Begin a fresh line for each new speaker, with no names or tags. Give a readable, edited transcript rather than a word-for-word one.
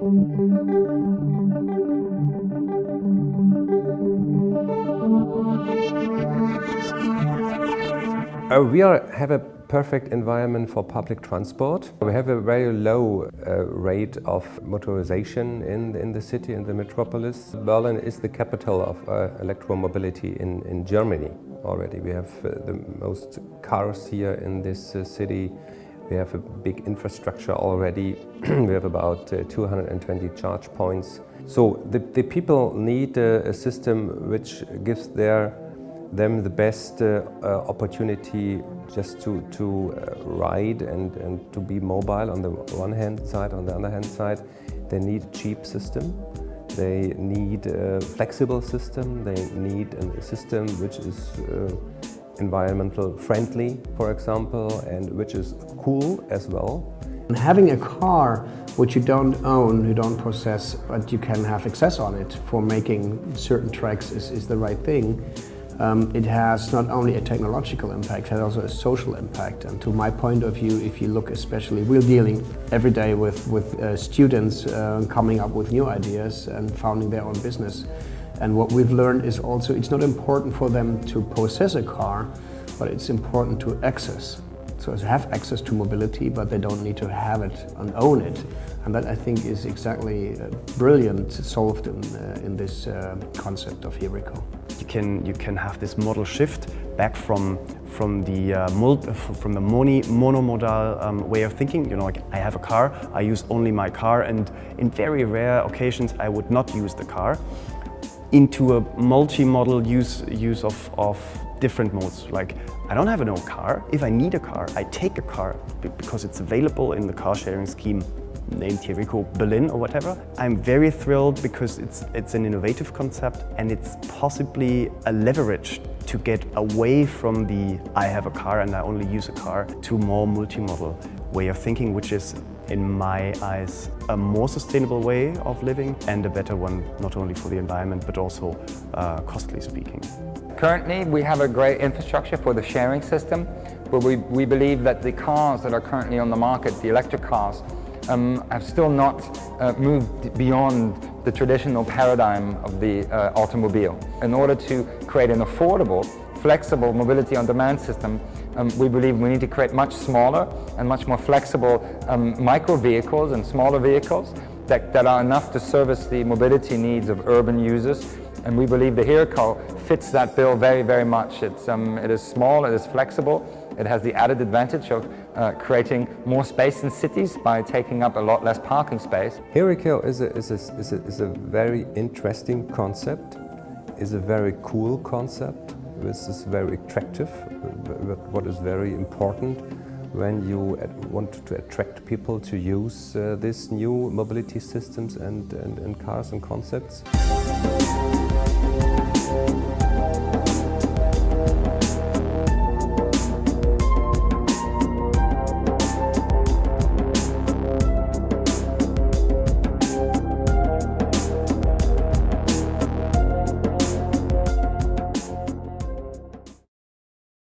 We have a perfect environment for public transport. We have a very low rate of motorization in the city, in the metropolis. Berlin is the capital of electromobility in Germany already. We have the most cars here in this city. We have a big infrastructure already. We have about 220 charge points. So the people need a system which gives them the best opportunity just to ride and to be mobile on the one hand side. On the other hand side, they need a cheap system. They need a flexible system. They need a system which is environmental friendly, for example, and which is cool as well.
Having a car which you don't own, you don't possess, but you can have access on it for making certain tracks is the right thing. It has not only a technological impact, it has also a social impact. And to my point of view, if you look especially, we're dealing every day with students coming up with new ideas and founding their own business. And what we've learned is also it's not important for them to possess a car, but it's important to access. So to have access to mobility, but they don't need to have it and own it. And that I think is exactly brilliant solved in this concept of Herico.
You can have this model shift back from the monomodal way of thinking. You know, like I have a car, I use only my car, and in very rare occasions I would not use the car, into a multi-modal use of different modes. Like I don't have no car. If I need a car, I take a car because it's available in the car sharing scheme named Herico Berlin or whatever. I'm very thrilled because it's an innovative concept and it's possibly a leverage to get away from the I have a car and I only use a car to more multimodal way of thinking, which is in my eyes a more sustainable way of living and a better one, not only for the environment but also costly speaking.
Currently, we have a great infrastructure for the sharing system, but we believe that the cars that are currently on the market, the electric cars, have still not moved beyond the traditional paradigm of the automobile. In order to create an affordable, flexible mobility on demand system, we believe we need to create much smaller and much more flexible micro vehicles and smaller vehicles that are enough to service the mobility needs of urban users. And we believe the Herico fits that bill very, very much. It is small, it is flexible, it has the added advantage of creating more space in cities by taking up a lot less parking space.
Herico is a very interesting concept, is a very cool concept, which is very attractive, what is very important when you want to attract people to use these new mobility systems and cars and concepts.